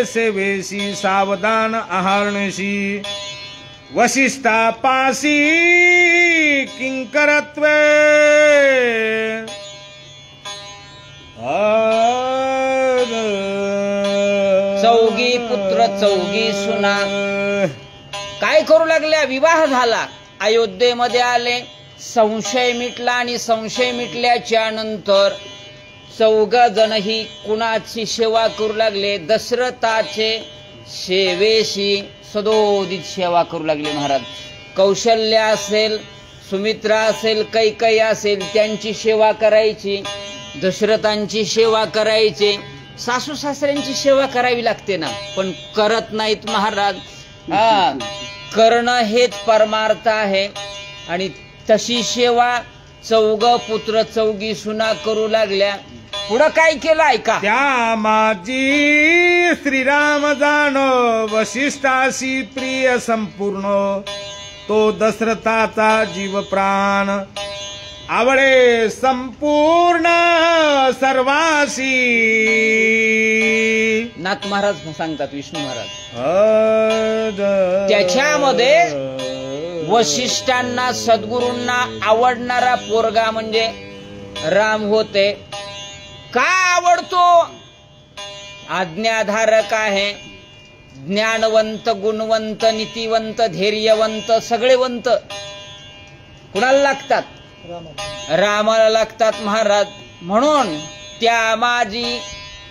सेवेशी सावधान आहारणशी वसिष्ठापासी किंकरत्वे चौगी पुत्र चौगी सुना काय करू लागल्या? विवाह झाला, अयोध्येमध्ये आले, संशय मिटला आणि संशय मिटल्याच्या नंतर चौघ जण ही कुणाची सेवा करू लागले? दशरथाचे सेवेशी सदोदित सेवा करू लागले महाराज. कौशल्य असेल, सुमित्रा असेल, कैकेयी असेल, त्यांची सेवा करायची, दशरथांची सेवा करायची. सासू सासऱ्यांची सेवा करावी लागते ना, पण करत नाहीत महाराज. करणं हेच परमार्थ आहे. आणि तशी सेवा चौघ पुत्र चौघी सुना करू लागल्या. पुढं काय केलं ऐका. त्या माझी श्रीराम जाण वसिष्ठाशी प्रिय संपूर्ण, तो दशरथाचा जीव प्राण आवडे संपूर्ण सर्वासी. नाथ महाराज सांगतात, विष्णू महाराज, त्याच्यामध्ये वसिष्ठांना सद्गुरूंना आवडणारा पोरगा म्हणजे राम होते. का आवडतो? आज्ञाधारक आहे, ज्ञानवंत, गुणवंत, नीतिवंत, धैर्यवंत, सगळेवंत. कुणाला लागतात? रामाला लागतात महाराज. म्हणून त्या माझी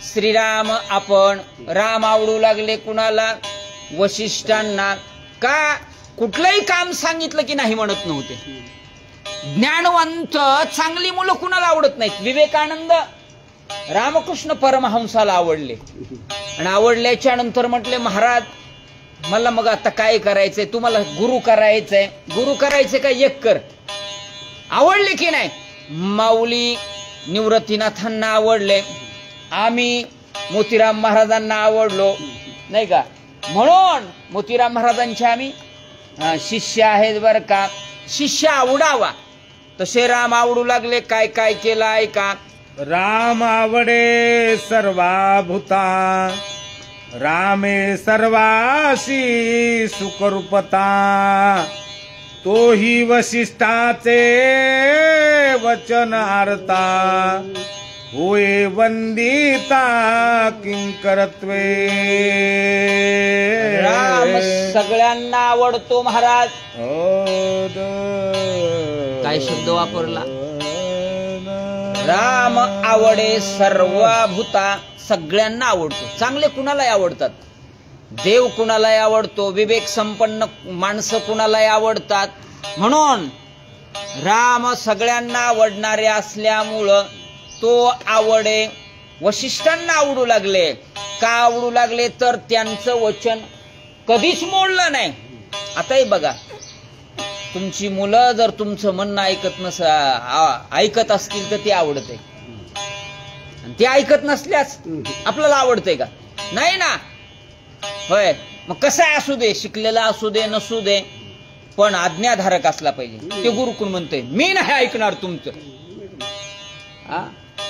श्रीराम आपण राम आवडू लागले. कुणाला? वसिष्ठांना. का? कुठलंही काम सांगितलं की नाही म्हणत नव्हते. ज्ञानवंत चांगली मुलं कुणाला आवडत नाहीत? विवेकानंद रामकृष्ण परमहंसाला आवडले आणि आवडल्याच्या नंतर म्हटले, महाराज मला मग आता काय करायचंय? तुम्हाला गुरु करायचंय. गुरु करायचंय का? एक कर. आवडले की नाही? माऊली निवृत्तीनाथांना आवडले, आम्ही मोतीराम महाराजांना आवडलो नाही का. म्हणून मोतीराम महाराजांचे आम्ही शिष्य आहेत बर का. शिष्य आवडावा तसे राम आवडू लागले. काय काय केलं ऐका. राम आवडे सर्वा भूता, रामे सर्वासी सुखरूपता, तोही वसिष्ठाचे वचन आरता, होय वंदिता किंकरत्वे. राम सगळ्यांना आवडतो महाराज. काय शब्द वापरला? राम आवडे सर्वभूता, सगळ्यांना आवडतो. चांगले कुणालाही आवडतात, देव कुणालाही आवडतो, विवेक संपन्न माणसं कुणालाही आवडतात. म्हणून राम सगळ्यांना आवडणारे असल्यामुळं तो आवडे. वसिष्ठांना आवडू लागले. का आवडू लागले? तर त्यांचं वचन कधीच मोडलं नाही. आताही बघा, तुमची मुलं जर तुमचं म्हणणं ऐकत असतील तर ते आवडते, ते ऐकत नसल्यास आपल्याला आवडते का? नाही ना. होय, मग कसं असू दे, शिकलेला असू दे नसू दे, पण आज्ञाधारक असला पाहिजे. ते गुरु कोण म्हणते, मी नाही ऐकणार तुमचं.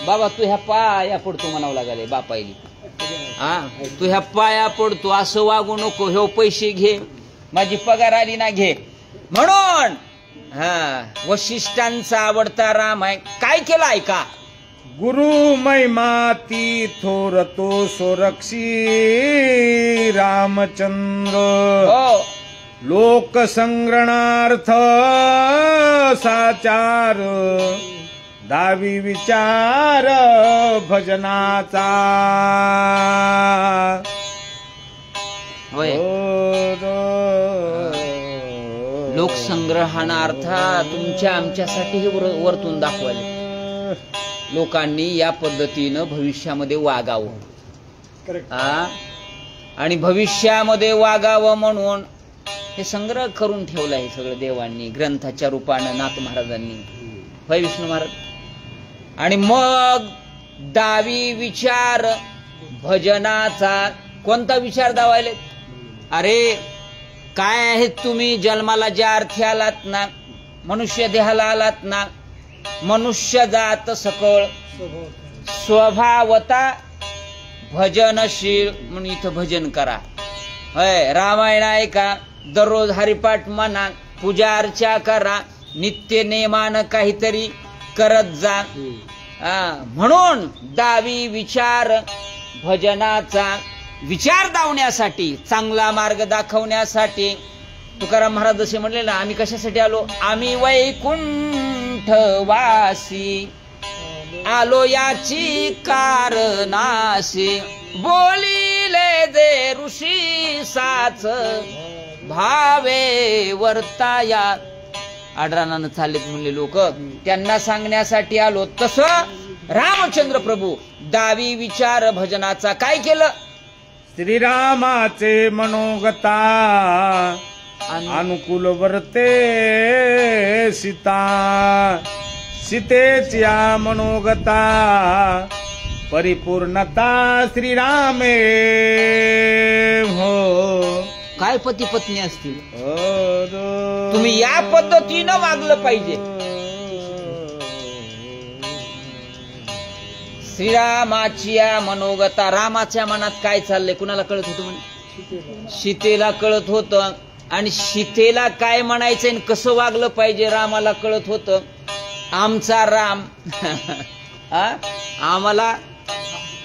बाबा तू ह्या पाया पडतो म्हणावं लागले बापाईली. तू ह्या पाया पडतो, असं वागू नको, ह्यो पैसे घे, माझी पगार आली ना घे. म्हणून वसिष्ठांचा आवडता राम आहे. काय केलं ऐका. गुरु महिमाती थोरतो सोरक्षी रामचंद्र, लोक संग्रहणार्थ साचार, दावी विचार भजनाचा. लोकसंग्रहणार्थ तुमच्या आमच्यासाठी हे वरतून दाखवायला. लोकांनी या पद्धतीनं भविष्यामध्ये वागावं, आणि भविष्यामध्ये वागावं म्हणून हे संग्रह करून ठेवलं आहे सगळं देवांनी, ग्रंथाच्या रूपानं नाथ महाराजांनी. होय विष्णू महाराज. आणि मग दावी विचार भजनाचा. कोणता विचार दावायले? अरे काय आहेत तुम्ही? जन्माला ज्या अर्थी आलात ना, मनुष्य देहाला आलात ना, मनुष्य जात सकळ स्वभावता भजनशील म्हणून इथं भजन करा. होय, रामायण ऐका, दररोज हरिपाठ म्हणा, पूजा अर्चा करा, नित्य नेमानं काहीतरी करत जा. म्हणून दावी विचार भजनाचा विचार दावण्यासाठी, चांगला मार्ग दाखवण्यासाठी तुकाराम महाराज जसे म्हणले ना, आम्ही कशासाठी आलो? आम्ही वैकुंठवासी आलो याची कारणाशी, बोलिले जे ऋषी साच भावे वर्ताया. आडरानानं चाललेत म्हणले लोक, त्यांना सांगण्यासाठी आलो. तसं रामचंद्र प्रभू दावी विचार भजनाचा काय केलं? श्रीरामाचे मनोगता अनुकूल वर्ते सीता, सीतेच्या मनोगता परिपूर्णता श्रीरामे हो. काय पती पत्नी असतील, तुम्ही या पद्धतीनं वागलं पाहिजे. श्रीरामाची मनोगता, रामाच्या मनात काय चाललंय कुणाला कळत होतं? म्हणे सीतेला कळत होतं. आणि सीतेला काय म्हणायचंय आणि कसं वागलं पाहिजे रामाला कळत होतं. आमचा राम आम्हाला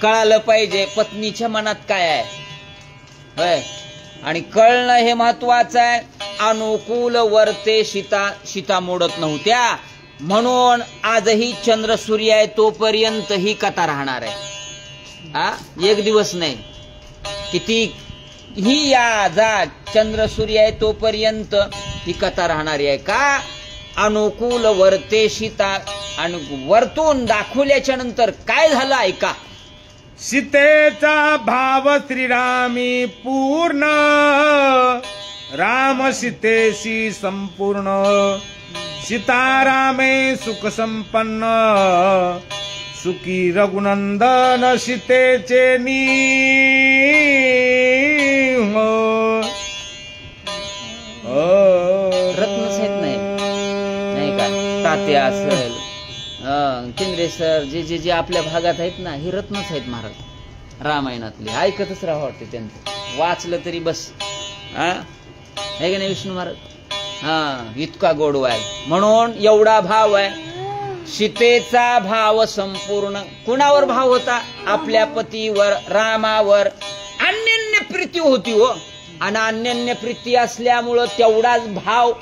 कळालं पाहिजे पत्नीच्या मनात काय आहे. होय, आणि कळणं हे महत्वाचं आहे. अनुकूल वर्ते सीता, सीता मोडत नव्हत्या म्हणून आजही चंद्र सूर्य आहे तोपर्यंत ही कथा राहणार आहे. एक दिवस नाही, किती ही या जा चंद्र सूर्य आहे तोपर्यंत ही कथा राहणारी आहे. का? अनुकूल वर्ते सीता. आणि वरतून दाखवल्याच्या नंतर काय झालं ऐका. सीतेचा भाव श्रीरामी पूर्ण, राम सीतेशी संपूर्ण, सीतारामे सुख संपन्न, सुखी रघुनंदन सीतेचे नी हो. रत्नच आहेत नाही का, तात्या असेल, केंद्रे सर, जे जे आपल्या भागात आहेत ना, ही रत्नच आहेत महाराज रामायणातली. ऐकतच राहावं वाटते त्यांचं, वाचलं तरी बस. आहे का नाही विष्णू महाराज? इतका गोडवा आहे. म्हणून एवढा भाव आहे. सीतेचा भाव संपूर्ण. कुणावर भाव होता? आपल्या पतीवर, रामावर अन्योन्य प्रीती होती हो. आणि अन्योन्य प्रीती असल्यामुळं तेवढाच भाव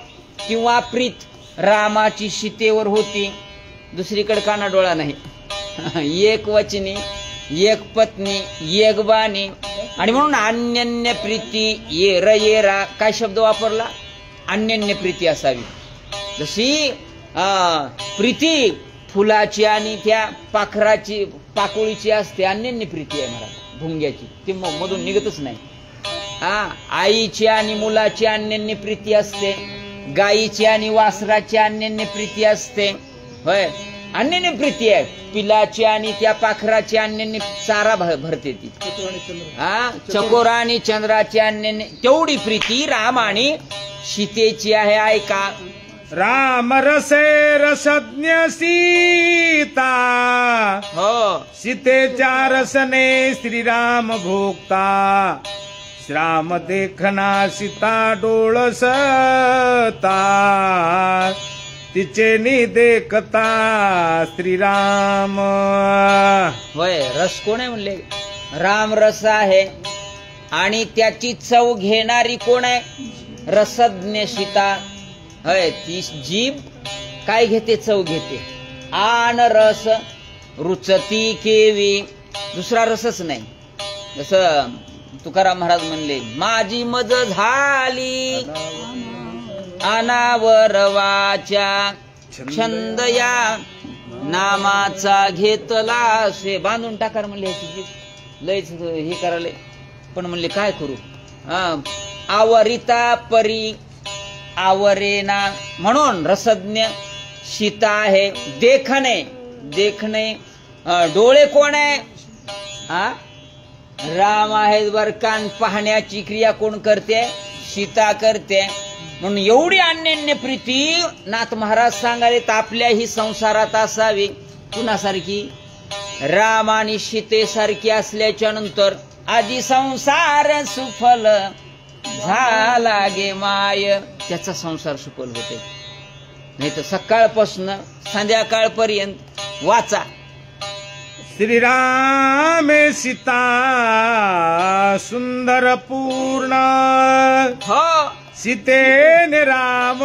किंवा प्रीत रामाची सीतेवर होती. दुसरीकडे कानाडोळा नाही. एक वचनी, एक पत्नी, एक बाणी. आणि म्हणून अन्योन्य प्रीती, येर येरा, काय शब्द वापरला? अन्योन्य प्रीती असावी. जशी प्रीती फुलाची आणि त्या पाखराची, पाकोळीची असते, अन्योन्य प्रीती आहे महाराज भुंग्याची, ती मधून निघतच नाही. आईची आणि मुलाची अन्योन्य प्रीती असते, गायीची आणि वासराची अन्योन्य प्रीती असते. होय, अन्योन्य प्रीती आहे. पिलाची आणि त्या पाखराची अन्योन्य चारा भरते ती. चकोरा आणि चंद्राची अन्योन्य, तेवढी प्रीती राम आणि सीतेची आहे. ऐका. राम रसे रसज्ञ सीता, हो, सीतेच्या रसने श्रीराम भोगता, श्राम देखना सीता डोळसता, तिचे नि देखता श्रीराम. होय, रस कोण आहे म्हणले? राम रस आहे. आणि त्याची चव घेणारी कोण आहे? रसज्ञ सीता. होय, ती जीभ काय घेते? चव घेते. आन रस रुचती केवी, दुसरा रसच नाही. जसं तुकाराम महाराज म्हणले, माझी मज झाली अनावर वाचा, छंद या नामाचा घेतला से. बांधून टाकार म्हणले लयच हे करायला. पण म्हणले काय करू? आवरिता परी आवरेना. म्हणून रसज्ञ सीता आहे. देखणे, देखणे डोळे कोण आहे? राम आहेत बर. कान पाहण्याची क्रिया कोण करते? सीता करते. म्हणून एवढी अन्योन्य प्रीती नाथ महाराज सांगाले आपल्याही संसारात असावी. कुणासारखी? राम आणि सीतेसारखी असल्याच्या नंतर आधी संसार सुफल झाला गे माय, त्याचा संसार सुफल होते. नाही तर सकाळपासून संध्याकाळपर्यंत वाचा. श्रीराम सीता सुंदर पूर्ण, हो सीतेने राम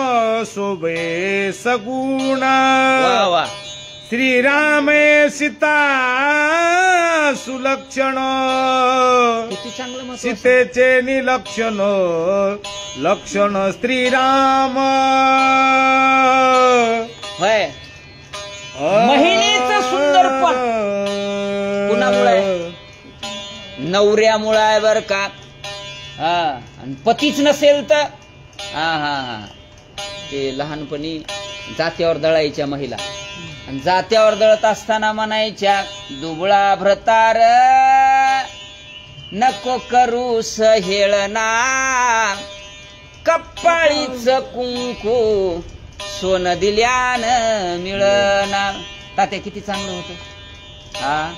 शोभे सगुण. वा वा. श्रीराम सीता सुलक्षण, किती चांगलं महत्व. सीतेचे निलक्षण लक्षण श्रीराम. होय. महिनेचं सुंदरपण कुणामुळे? नवऱ्यामुळे आहे बर का. हा, आणि पतीच नसेल तर हा हा हा ते लहानपणी जात्यावर दळायच्या महिला, आणि जात्यावर दळत असताना म्हणायच्या, दुबळा भ्रतार नको करूस हेळना, कप्पाळीच कुंकू सोन दिल्यान मिळना. तात्या किती चांगलं होतं. हा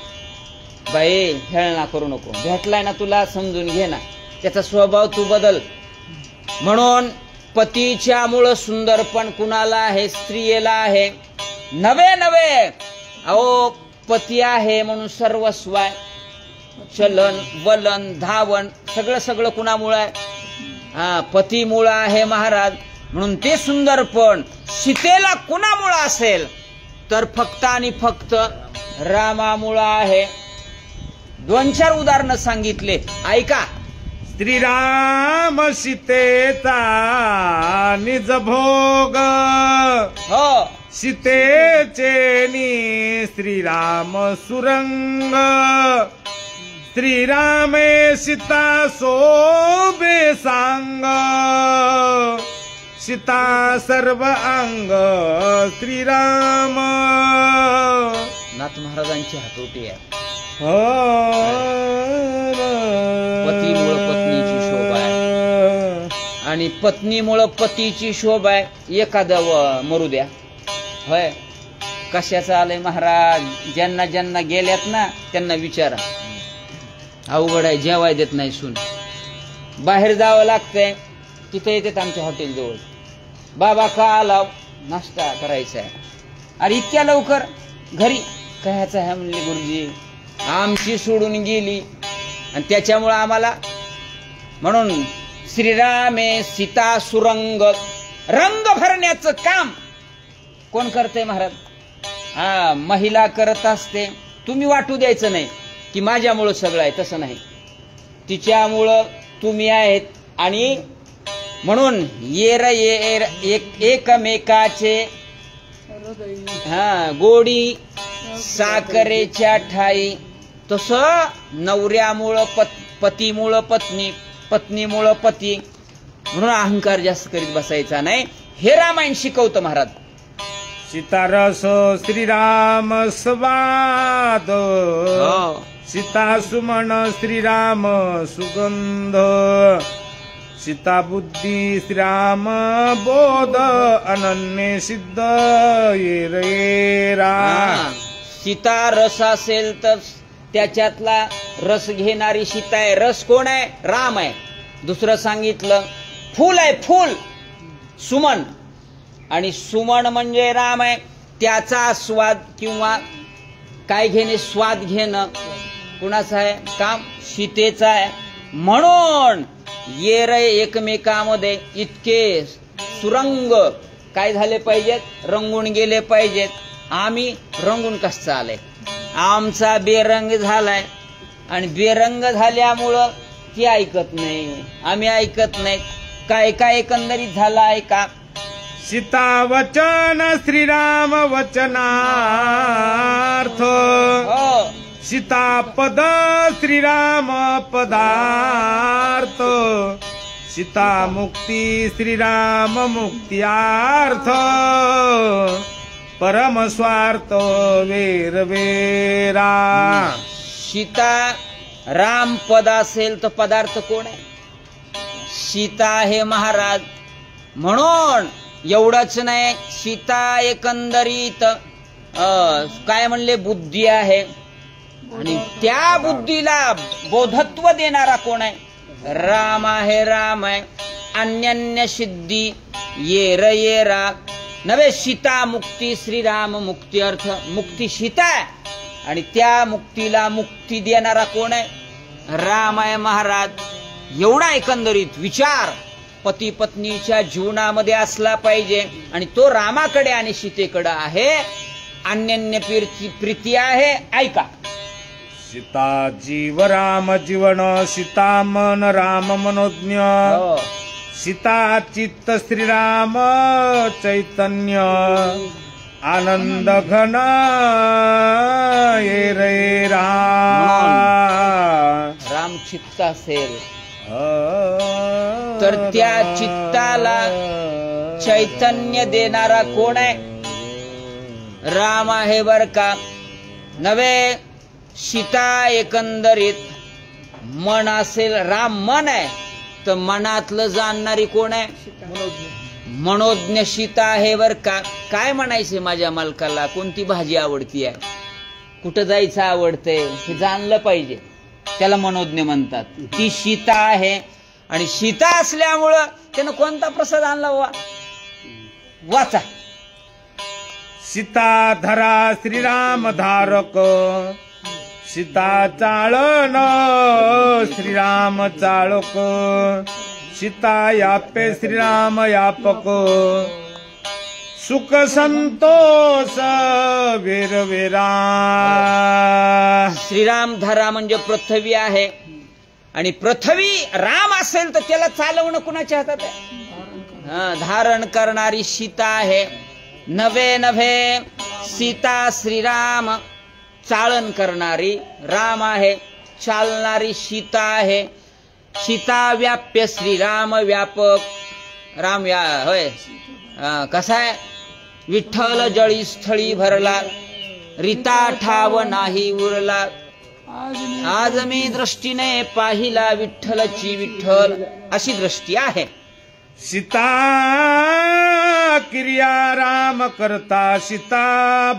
बाई हेळना करू नको, भेटलाय ना तुला समजून घे ना, त्याचा स्वभाव तू बदल. म्हणून पतीच्या मुळे सुंदरपण कुणाला आहे? स्त्रियेला आहे. नवे नवे अहो पती आहे म्हणून सर्वस्व आहे. चलन वलन धावण सगळं सगळं कुणामुळे आहे? हा पतीमुळे आहे महाराज. म्हणून ते सुंदरपण सीतेला कुणामुळे असेल तर फक्त आणि फक्त रामामुळे आहे. 2-4 उदाहरणं सांगितले, ऐका. श्रीराम सीतेचा निज भोग, हो सीतेचे नि श्रीराम सुरंग. श्रीरामे सीता शोभे सांग, सीता सर्व अंग श्रीराम. नाथ महाराजांची हातोटी आहे. पतीमुळे पत्नीची शोभा आहे, आणि पत्नीमुळे पतीची शोभा आहे. एखादं मरू द्या. होय कशाचं आलंय महाराज? ज्यांना ज्यांना गेल्यात ना त्यांना विचारा. अवघड आहे, जेवाय देत नाही सून. बाहेर जावं लागतंय, तिथं येतात आमच्या हॉटेल जवळ. बाबा का आलाव? नाश्ता करायचा आहे. अरे इतक्या लवकर? घरी कायचं आहे म्हणले गुरुजी, आमची सोडून गेली आणि त्याच्यामुळं आम्हाला. म्हणून श्रीरामे सीता सुरंग, रंग भरण्याचं काम कोण करते महाराज? हा महिला करत असते. तुम्ही वाटू द्यायचं नाही की माझ्यामुळं सगळं आहे, तसं नाही. तिच्यामुळं तुम्ही आहेत. आणि म्हणून येर एकमेकाचे हा गोडी साखरेच्या ठाई, तसं नवऱ्यामुळं पतीमुळं पत्नी, पत्नीमुळं पती. म्हणून अहंकार जास्त करीत बसायचा नाही. हे रामायण शिकवतं महाराज. सीतारस श्रीराम स्वाद, सीता सुमन श्रीराम सुगंध. सीता बुद्धी श्रीराम बोध, अनन्य सिद्ध येरा. सीता रस असेल तर त्याच्यातला रस घेणारी सीता आहे. रस कोण आहे? राम आहे. दुसरं सांगितलं फूल आहे, फूल सुमन, आणि सुमन म्हणजे राम आहे. त्याचा स्वाद किंवा काय घेणे, स्वाद घेणं कुणाचं आहे? काम सीतेचं आहे. म्हणून येर एकमेकामध्ये इतके सुरंग काय झाले पाहिजेत? रंगून गेले पाहिजेत. आम्ही रंगून कसं आलंय? आमचा बेरंग झालाय, आणि बेरंग झाल्यामुळं ती ऐकत नाही, आम्ही ऐकत नाही. काय काय एकंदरीत झालं ऐका. सीता वचन श्रीराम वचनार्थ, सीता पद श्रीराम पदार्थ. सीता मुक्ती श्रीराम मुक्त्यार्थ, परम स्वार्थ वेरवेरा. सीता राम पद असेल तर पदार्थ कोण आहे? सीता आहे महाराज. म्हणून एवढंच नाही, सीता एकंदरीत काय म्हणले? बुद्धी आहे. आणि त्या बुद्धीला बोधत्व देणारा कोण आहे? राम आहे, राम आहे. अन्यन्य सिद्धी येर येरा नवे सीता मुक्ती श्रीराम मुक्ती अर्थ मुक्ती सीता आहे आणि त्या मुक्तीला मुक्ती देणारा कोण आहे? राम आहे महाराज. एवढा एकंदरीत विचार पती पत्नीच्या जीवनामध्ये असला पाहिजे आणि तो रामाकडे आणि सीतेकडे आहे. अन्यन्य प्रीती आहे. ऐका, सीता जीव राम जीवन, सीता मन राम मनोज्ञ, हो. सीता चित्त श्रीराम चैतन्य, आनंद घन ये रे राम चित्त असेल तर त्या चित्ताला चैतन्य देणारा कोण आहे? राम आहे बर का. नवे सीता एकंदरीत मन असेल, राम मन आहे तर मनातलं जाणणारी कोण आहे? मनोज्ञ सीता आहे बर का. काय म्हणायचे माझ्या मालकाला? कोणती भाजी आवडती आहे, कुठं जायचं आवडतंय हे जाणलं पाहिजे, त्याला मनोज्ञ म्हणतात. ती सीता आहे आणि सीता असल्यामुळं त्यानं कोणता प्रसाद आणला? वाचा, सीता धरा श्रीराम धारक, सीता चाळण श्रीराम चाळक, सीता यापे श्रीराम यापक, सुख संतोष वेरवेरा. श्रीराम धरा म्हणजे पृथ्वी आहे आणि पृथ्वी राम असेल तर त्याला चालवणं कुणाच्या हातात आहे? धारण करणारी सीता आहे. नवे नव्हे सीता श्रीराम चालन करणारी राम आहे, चालणारी सीता आहे. सीता व्याप्य श्रीराम व्यापक राम होय. कसा आहे? विठ्ठल जळी स्थळी भरला, रीता ठाव नाही उरला, आज मी दृष्टीने पाहिला विठ्ठलची विठ्ठल, अशी दृष्टी आहे. सीता क्रिया राम करता, सीता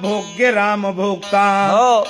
भोग्य राम भोगता, हो.